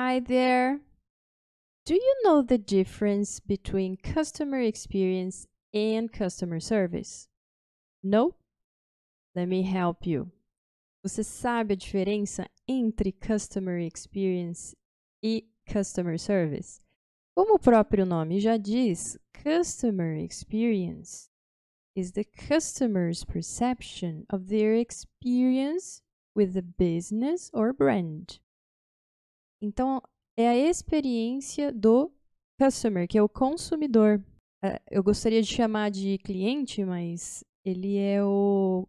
Hi there. Do you know the difference between customer experience and customer service? No? Let me help you. Você sabe a diferença entre customer experience e customer service? Como o próprio nome já diz, customer experience is the customer's perception of their experience with the business or brand. Então, é a experiência do customer, que é o consumidor. Eu gostaria de chamar de cliente, mas ele é o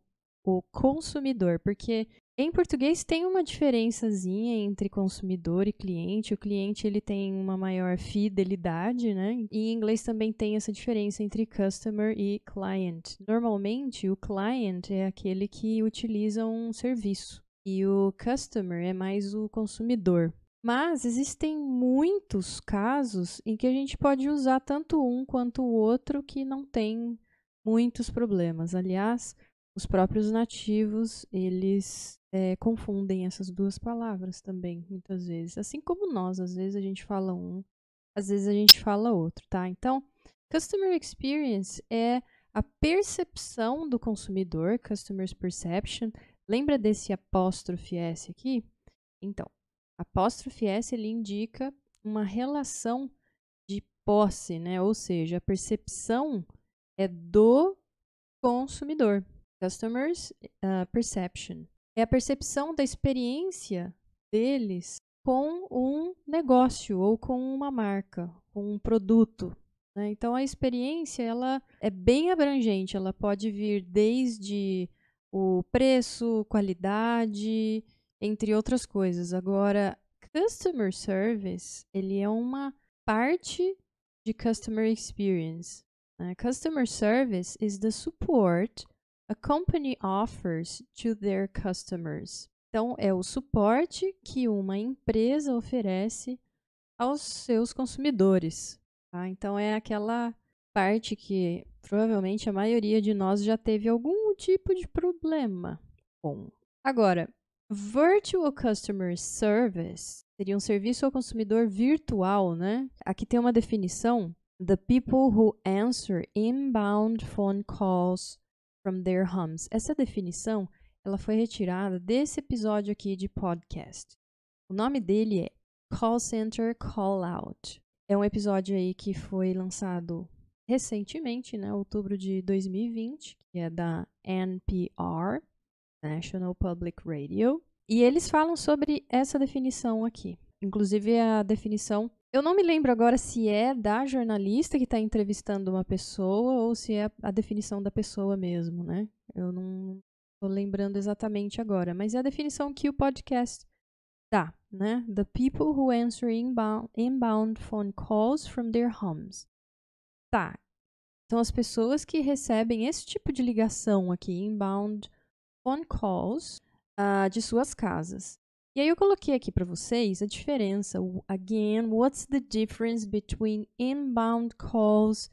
consumidor, porque em português tem uma diferençazinha entre consumidor e cliente. O cliente ele tem uma maior fidelidade, né? E em inglês também tem essa diferença entre customer e client. Normalmente, o client é aquele que utiliza um serviço e o customer é mais o consumidor. Mas existem muitos casos em que a gente pode usar tanto um quanto o outro que não tem muitos problemas. Aliás, os próprios nativos, eles confundem essas duas palavras também, muitas vezes. Assim como nós, às vezes a gente fala um, às vezes a gente fala outro, tá? Então, Customer Experience é a percepção do consumidor, Customer's Perception. Lembra desse apóstrofe S aqui? Então, apóstrofe S ele indica uma relação de posse, né? Ou seja, a percepção é do consumidor. Customers perception. É a percepção da experiência deles com um negócio ou com uma marca, com um produto. Né? Então, a experiência ela é bem abrangente. Ela pode vir desde o preço, qualidade, entre outras coisas. Agora, customer service, ele é uma parte de customer experience. Customer service is the support a company offers to their customers. Então, é o suporte que uma empresa oferece aos seus consumidores. Tá? Então, é aquela parte que provavelmente a maioria de nós já teve algum tipo de problema com. Agora, Virtual Customer Service seria um serviço ao consumidor virtual, né? Aqui tem uma definição: the people who answer inbound phone calls from their homes. Essa definição, ela foi retirada desse episódio aqui de podcast. O nome dele é Call Center Call Out. É um episódio aí que foi lançado recentemente, né, outubro de 2020, que é da NPR, National Public Radio, e eles falam sobre essa definição aqui. Inclusive a definição, eu não me lembro agora se é da jornalista que está entrevistando uma pessoa ou se é a definição da pessoa mesmo, né? Eu não estou lembrando exatamente agora, mas é a definição que o podcast dá, né? The people who answer inbound phone calls from their homes. Tá. São as pessoas que recebem esse tipo de ligação aqui, inbound phone calls, de suas casas. E aí eu coloquei aqui para vocês a diferença. Again, what's the difference between inbound calls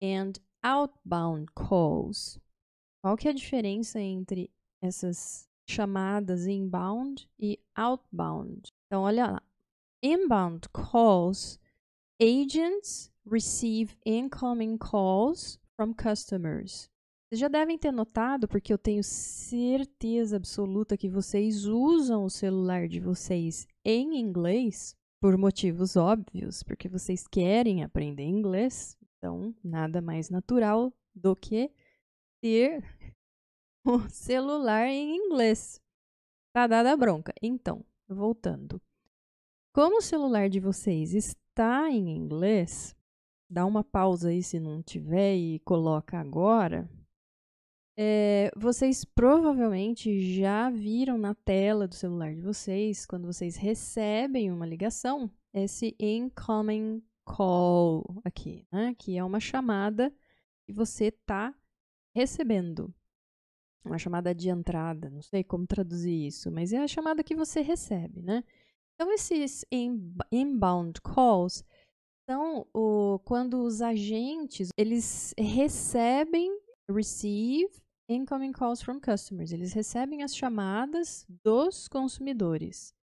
and outbound calls? Qual que é a diferença entre essas chamadas inbound e outbound? Então, olha lá. Inbound calls, agents receive incoming calls from customers. Vocês já devem ter notado, porque eu tenho certeza absoluta que vocês usam o celular de vocês em inglês, por motivos óbvios, porque vocês querem aprender inglês. Então, nada mais natural do que ter o celular em inglês. Tá dada a bronca. Então, voltando. Como o celular de vocês está em inglês, dá uma pausa aí se não tiver e coloca agora. Vocês provavelmente já viram na tela do celular de vocês, quando vocês recebem uma ligação, esse incoming call aqui, né? Que é uma chamada que você está recebendo. Uma chamada de entrada, não sei como traduzir isso, mas é a chamada que você recebe, né? Então, esses inbound calls são quando os agentes, eles receive incoming calls from customers. Eles recebem as chamadas dos consumidores.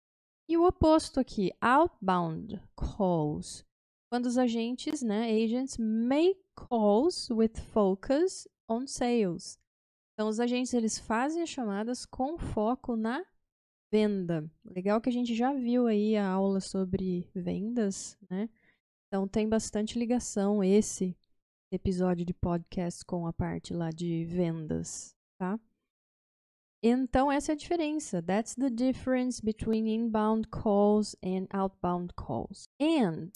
E o oposto aqui, outbound calls. Quando os agentes, né, agents make calls with focus on sales. Então, os agentes, eles fazem as chamadas com foco na venda. Legal que a gente já viu aí a aula sobre vendas, né? Então, tem bastante ligação esse episódio de podcast com a parte lá de vendas, tá? Então, essa é a diferença. That's the difference between inbound calls and outbound calls. And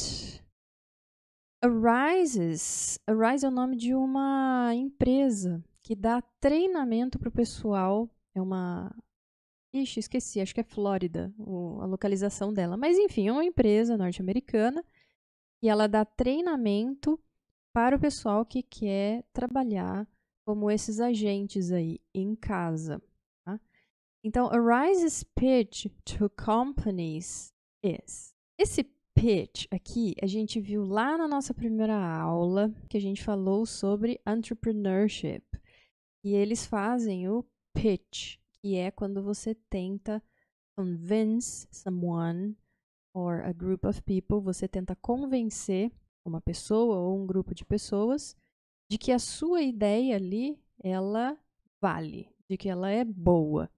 Arise é o nome de uma empresa que dá treinamento para o pessoal. É uma... Ixi, esqueci, acho que é Flórida, a localização dela. Mas, enfim, é uma empresa norte-americana e ela dá treinamento para o pessoal que quer trabalhar como esses agentes aí em casa. Tá? Então, Arise's pitch to companies is... Esse pitch aqui, a gente viu lá na nossa primeira aula, que a gente falou sobre entrepreneurship. E eles fazem o pitch, que é quando você tenta convince someone or a group of people, você tenta convencer uma pessoa ou um grupo de pessoas de que a sua ideia ali, ela vale, de que ela é boa.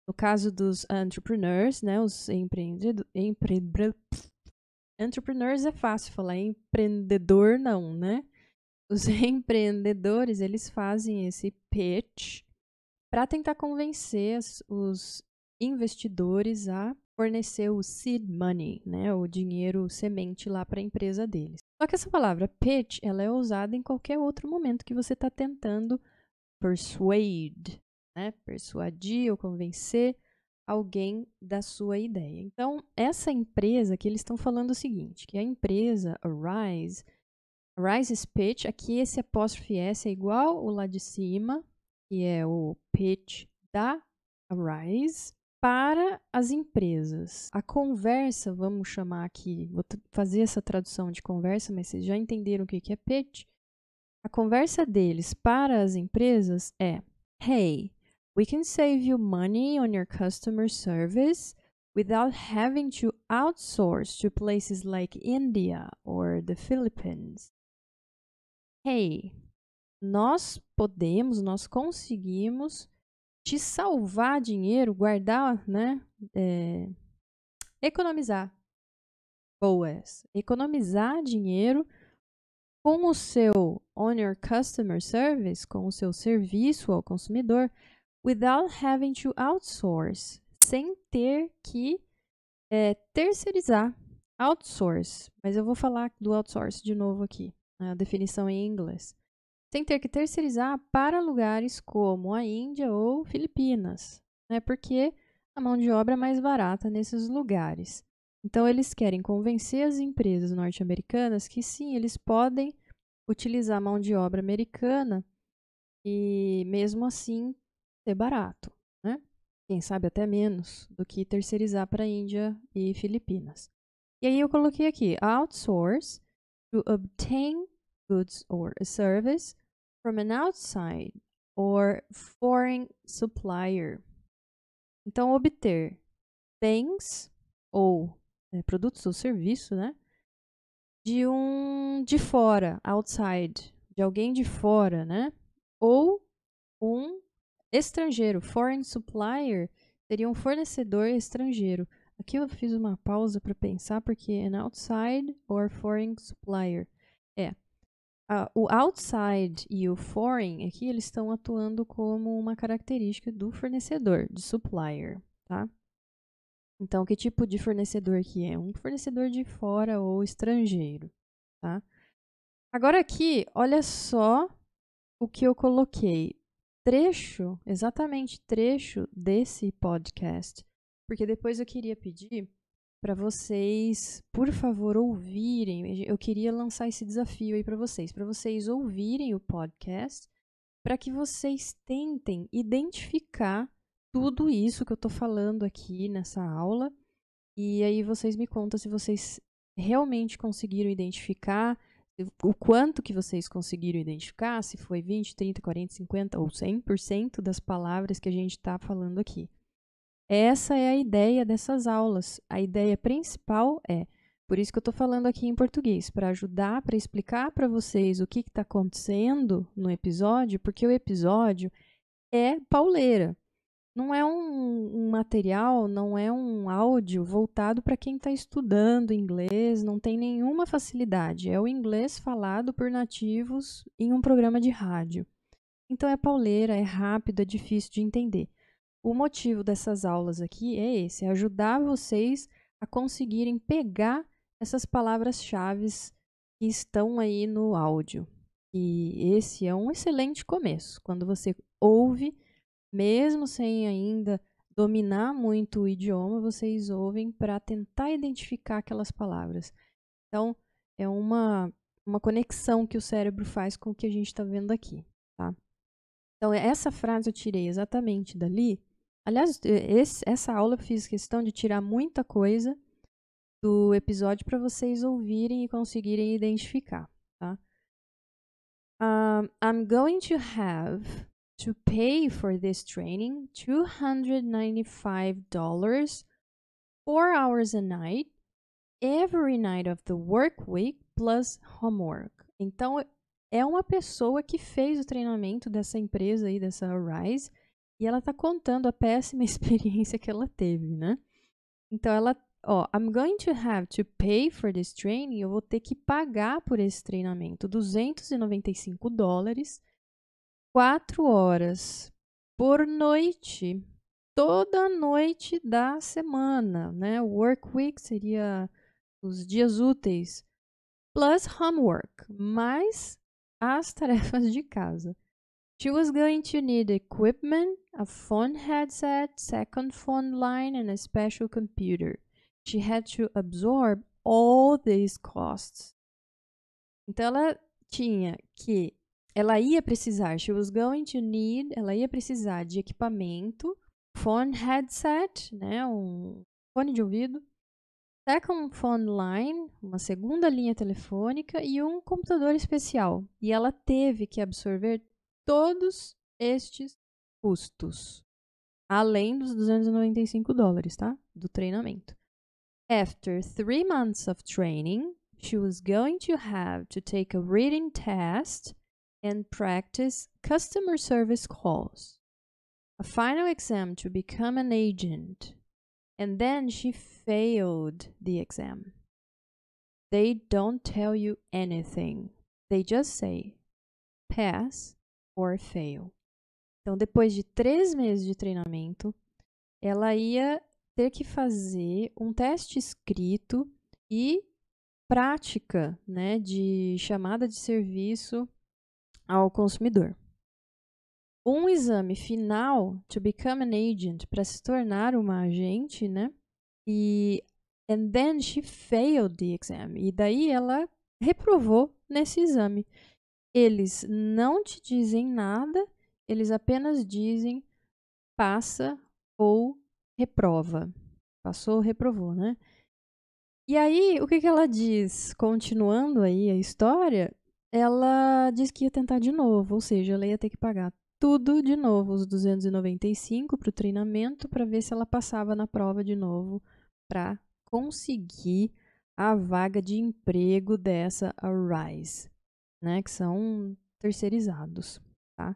No caso dos entrepreneurs, né, os entrepreneurs é fácil falar, empreendedor não, né? Os empreendedores, eles fazem esse pitch para tentar convencer os investidores a fornecer o seed money, né, o dinheiro semente lá para a empresa deles. Só que essa palavra pitch, ela é usada em qualquer outro momento que você está tentando persuade, né, persuadir ou convencer alguém da sua ideia. Então, essa empresa que eles estão falando o seguinte, que a empresa Arise's pitch, aqui esse apóstrofe S é igual o lá de cima, que é o pitch da Arise, para as empresas. A conversa, vamos chamar aqui, vou fazer essa tradução de conversa, mas vocês já entenderam o que é pitch? A conversa deles para as empresas é: Hey, we can save you money on your customer service without having to outsource to places like India or the Philippines. Hey, nós conseguimos te salvar dinheiro, guardar, né? Economizar. Boas. Economizar dinheiro com o seu on your customer service, com o seu serviço ao consumidor, without having to outsource, sem ter que terceirizar. Outsource, mas eu vou falar do outsource de novo aqui, a definição em inglês. Sem ter que terceirizar para lugares como a Índia ou Filipinas, né? Porque a mão de obra é mais barata nesses lugares. Então, eles querem convencer as empresas norte-americanas que sim, eles podem utilizar a mão de obra americana e, mesmo assim, ser barato, né? Quem sabe até menos do que terceirizar para a Índia e Filipinas. E aí eu coloquei aqui, outsource to obtain goods or a service from an outside or foreign supplier. Então, obter bens ou produtos ou serviço, né, de fora, outside, de alguém de fora, né, ou um estrangeiro. Foreign supplier seria um fornecedor estrangeiro. Aqui eu fiz uma pausa para pensar, porque an outside or foreign supplier. O outside e o foreign aqui, eles estão atuando como uma característica do fornecedor, de supplier, tá? Então, que tipo de fornecedor que é? Um fornecedor de fora ou estrangeiro, tá? Agora aqui, olha só o que eu coloquei. Trecho, exatamente trecho desse podcast, porque depois eu queria pedir para vocês, por favor, ouvirem. Eu queria lançar esse desafio aí para vocês ouvirem o podcast, para que vocês tentem identificar tudo isso que eu estou falando aqui nessa aula. E aí vocês me contam se vocês realmente conseguiram identificar, o quanto que vocês conseguiram identificar, se foi 20, 30, 40, 50 ou 100% das palavras que a gente está falando aqui. Essa é a ideia dessas aulas. A ideia principal por isso que eu estou falando aqui em português, para ajudar, para explicar para vocês o que está acontecendo no episódio, porque o episódio é pauleira. Não é um material, não é um áudio voltado para quem está estudando inglês, não tem nenhuma facilidade. É o inglês falado por nativos em um programa de rádio. Então é pauleira, é rápido, é difícil de entender. O motivo dessas aulas aqui é esse, é ajudar vocês a conseguirem pegar essas palavras-chave que estão aí no áudio. E esse é um excelente começo. Quando você ouve, mesmo sem ainda dominar muito o idioma, vocês ouvem para tentar identificar aquelas palavras. Então, é uma conexão que o cérebro faz com o que a gente está vendo aqui, tá? Então, essa frase eu tirei exatamente dali. Aliás, essa aula eu fiz questão de tirar muita coisa do episódio para vocês ouvirem e conseguirem identificar, tá? I'm going to have to pay for this training $295, 4 hours a night, every night of the work week plus homework. Então, é uma pessoa que fez o treinamento dessa empresa aí, dessa Arise, e ela está contando a péssima experiência que ela teve, né? Então, I'm going to have to pay for this training, eu vou ter que pagar por esse treinamento $295, 4 horas por noite, toda noite da semana, né? Work week seria os dias úteis, plus homework, mais as tarefas de casa. She was going to need equipment, a phone headset, second phone line, and a special computer. She had to absorb all these costs. Então ela ia precisar, ela ia precisar de equipamento, phone headset, né, um fone de ouvido, second phone line, uma segunda linha telefônica e um computador especial. E ela teve que absorver todos estes custos, além dos $295, tá? Do treinamento. After 3 months of training, she was going to have to take a reading test and practice customer service calls, a final exam to become an agent, and then she failed the exam. They don't tell you anything. They just say pass or fail. Então, depois de 3 meses de treinamento, ela ia ter que fazer um teste escrito e prática, né, de chamada de serviço ao consumidor. Um exame final, to become an agent, para se tornar uma agente, né? And then she failed the exam. E daí ela reprovou nesse exame. Eles não te dizem nada, eles apenas dizem passa ou reprova. Passou ou reprovou, né? E aí, o que ela diz? Continuando aí a história, ela diz que ia tentar de novo, ou seja, ela ia ter que pagar tudo de novo, os 295 para o treinamento, para ver se ela passava na prova de novo, para conseguir a vaga de emprego dessa Arise, né, que são terceirizados, tá?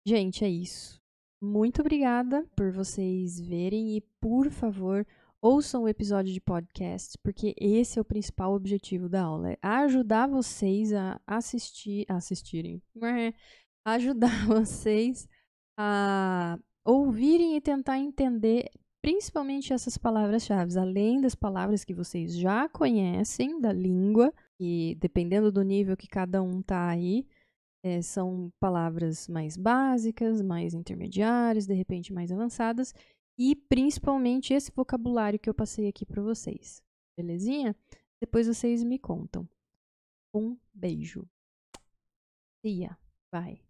Gente, é isso. Muito obrigada por vocês verem e, por favor, ouçam o episódio de podcast, porque esse é o principal objetivo da aula, é ajudar vocês a assistirem, ajudar vocês a ouvirem e tentar entender principalmente essas palavras-chave, além das palavras que vocês já conhecem da língua, e dependendo do nível que cada um tá aí, são palavras mais básicas, mais intermediárias, de repente mais avançadas, e principalmente esse vocabulário que eu passei aqui para vocês. Belezinha? Depois vocês me contam. Um beijo. See ya. Bye.